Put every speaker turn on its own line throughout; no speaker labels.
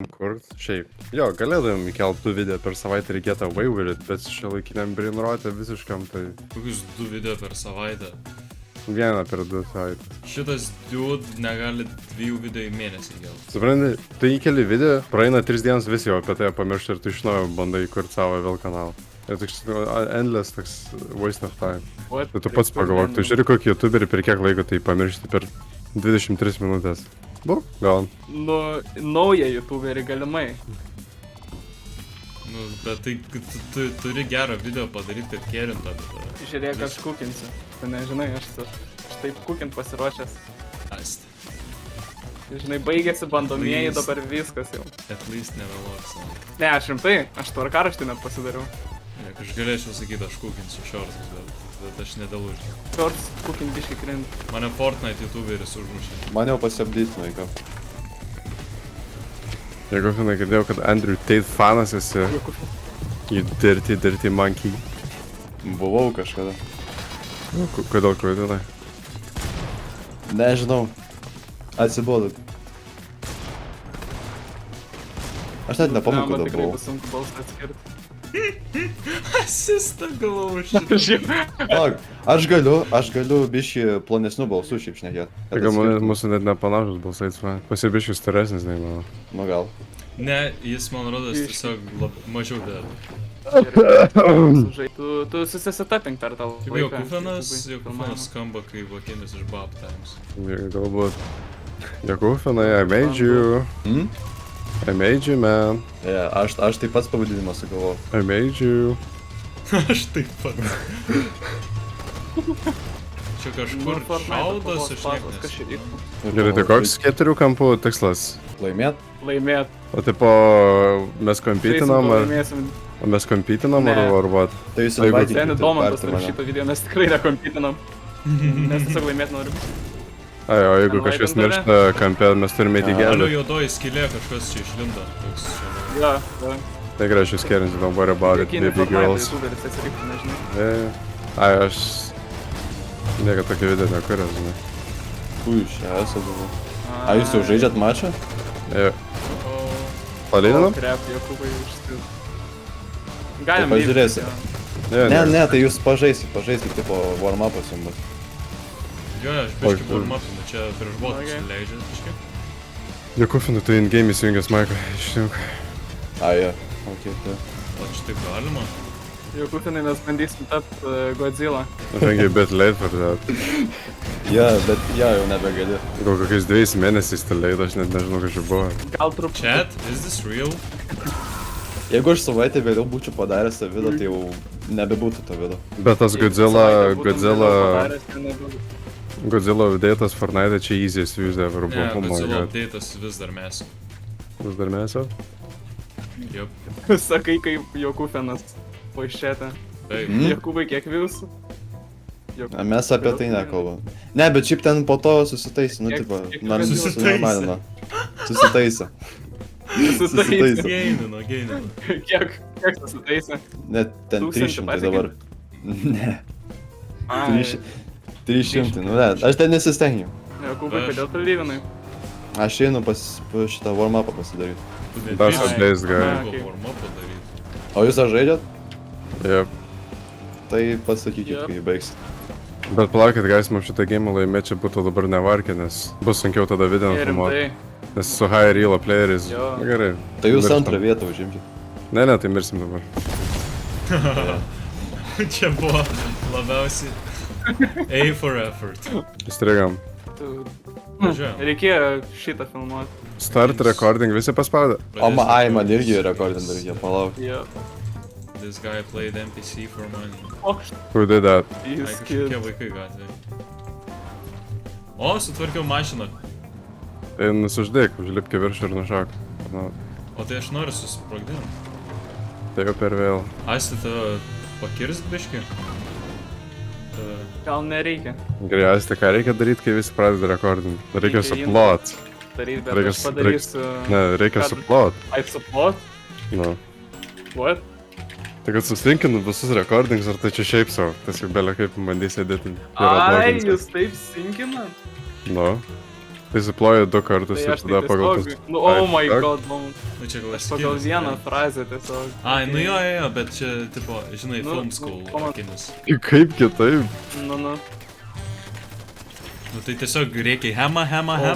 kurt. Šiaip. Jo, galėdavim įkelt 2 video per savaitę ir get away with it, bet šiuolaikiniam brainrot'e visiškam tai
Kokius 2 video per savaitę?
vieną per 2 savaitės.
Šitas dude negali 2 video į mėnesį įkelt.
Supranti, tu įkeli video, praeina 3 dienas, visi jau apie tai pamiršti ir tu iš naujo bandai įkurti savo vėl kanalą. Ir toks endless, toks waste of time. Tai tu pats pagalvok, tu žiūri kokį youtuberį per kiek laiko tai pamiršti per 23 minutės. Bu, gal.
Nu, naują youtuberį galimai.
Nu, bet tai tu turi gerą video padaryti, kad kerintų apie tave.
Žiūrėk, aš kukinsiu. Tu nežinai, aš taip kukint pasiruošęs.
Asti.
Žinai, baigėsi bandomieji,
Please.
dabar viskas jau.
At least nevėluok savo.
Ne, aš rimtai, aš tvarkaraštį net pasidariau.
Jeigu aš galėčiau sakyti, aš kukinsiu shorts, bet aš nedalūžiu.
Shorts kukint biškai krint.
Mane Fortnite youtuberis užmušė.
Man jau pasiapdyti nuėjo.
Jeigu finai girdėjau, kad Andrew Tate fanas esi, you dirty monkey.
Buvau kažkada.
Kodėl klaidinai?
Nežinau. Atsibodu. Aš net nepamenu,
Man
kada
tikrai
buvau.
bus sunku balsą atskirti.
Asistą galaušį.
Palauk, aš galiu biškį plonesnių balsų šiaip šnekėt.
Tai gal mūsų net nepanašus balsai, pasibiškius staresnis, nei mano.
Nu gal.
Ne, jis man rodos tiesiog mažiau dėda.
Tu susisitapink per tą
Kaip
laiką.
Jokufinas skamba kaip vakinis iš Bab Times.
Galbūt. Jokufinai, I made you. I made you, man.
Yeah, aš taip pats pavadinimą sugalvojau.
I made you.
Aš taip pat. Čia kažkur šaudas, aš nežinau.
Gerai, tai koks 4 kampų tikslas?
Laimėt?
Laimėt.
O tipo, mes kompitinam ar...
Laimėsim.
O mes kompitinam
Ne.
ar what?
Tai jūs
Jeigu
invaitinkite
Seni Domantas
partį
tarp
mane.
šito video, mes tikrai nekompitinam. Mes tiesiog laimėt norim.
Ai, o jeigu
Ar
kažkas
vaidindavę?
miršta kampe, mes turime įti
Alio
gelbėti.
juodoji skylė, kažkas čia išlindo. Toks čia.
Jo,
Tai gerai, aš jūs kerinsiu, don't worry about it, baby girls.
YouTuberis atsiriktų, nežinai.
Ai, aš... Niekad tokį video nekuriu, žinai.
Ui, čia esu buvau. A, jūs jau žaidžiat mačą?
Jo. Palydinam?
Krep, Jokūbai užstil.
Tai
Galim
pažiūrėsim.
Ne,
Tai jūs pažaisit, tipo warm-upas jums bus.
Jo, aš biškai warm-upinu, čia prieš botus
Okay.
leidžia biškai.
Jokufinu, tu in-game įsijungęs Maiką, išjung.
A, jo. Ok, tai.
O čia taip galima?
Jokūfinai mes bandysim tapt Godzilla.
I think you're a bit late for that.
Ja, bet ja, jau nebegali.
Gal kokiais 2 mėnesiais tai late, aš net nežinau, kas čia buvo.
Gal truputį.
Chat, is this real?
Jeigu aš savaitę vėliau būčiau padaręs tą video, tai jau nebebūtų to video.
Bet tas
Savaitę būtum vėliau padaręs, tai nebūtų.
Godzilla update'as Fortnite čia easiest use ever buvo.
Ne,
Oh my
Godzilla
god.
update'as vis dar mes.
Vis dar mes jau?
Jop,
Sakai, kaip Jokūfinas poišėte.
taip.
Jokūbai, kiek jūsų?
A, mes apie tai nekalbam. Ne, bet šiaip ten po to susitaisė, nu,
Kiek-
tipo,
kiek
susitaisė?
susinormalino. Susitaisė.
Susitaisė.
Geinino.
Kiek susitaisė?
Net ten
1000
300 dabar. Ne,
Ai,
300, nu ne, aš ten nesistengiu.
Jokūbai,
Aš-
kodėl tu lyvinai?
Aš einu pas šitą warm-upą pasidaryti.
That's
Ai,
a base guy.
ai. Okay.
Warm-upą daryti.
O jūs ar žaidžiat?
Yep.
Tai pasakykit,
Yep.
kai baigsit.
Bet palaukit, guys, mums šitą game laimėti čia būtų dabar nevarkė, nes bus sunkiau tada video
Ir
filmuoti.
rimtai.
Nes su high real playeriais.
Jo.
Na gerai.
Tai jūs
Mirštam.
antrą vietą užimkit.
Ne, tai mirsim dabar.
Čia buvo labiausiai A for effort.
Įstrigam.
Tu-
Važiuojam.
Reikėjo šitą filmuoti.
Start recording, visi paspaudė.
O man irgi rekordinti reikia, palauk.
Jo.
This guy played NPC for money.
Ok,
Who did that?
Ai,
jis
kažkokie
kid.
vaikai gatvėje. O, sutvarkiau mašiną.
Tai nusiždėk, užlipki virš ir nušauk. Nu,
O tai aš noriu susprogdinti.
tai jau per vėl.
Aisti tave pakirst biški?
Gal nereikia
Gerai, Aiste, ką reikia daryti, kai visi pradeda recordinti? Reikia
Reikia
suplot.
daryti, bet
Reikia
aš padarysiu...
Ne, reikia
Kad-
suplot.
I support?
Nu.
What?
Tai kad susinkinu visus recordings, ar tai čia šiaip savo? Tas jau belia kaip bandys editinti.
Ai, jūs taip sinkinat?
Nu. Tai suploju 2 kartus
Tai
ir
aš tai
tada pagal
tiesiog,
tas...
nu, oh
Ai,
my
tiesiog?
god, nu,
Nu čia gal
aš pagal
klasikinis,
vieną
ne?
frazę tiesiog.
Ai, nu jo, bet čia, tipo, žinai,
Nu,
film
nu,
school
pama-
akimis.
Kaip kitaip?
Nu.
Nu tai tiesiog reikia hema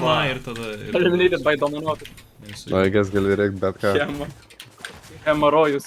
va.
ir tada...
Eliminated by Dominotas.
Na, I guess gali reikti bet ką.
Hemorojus.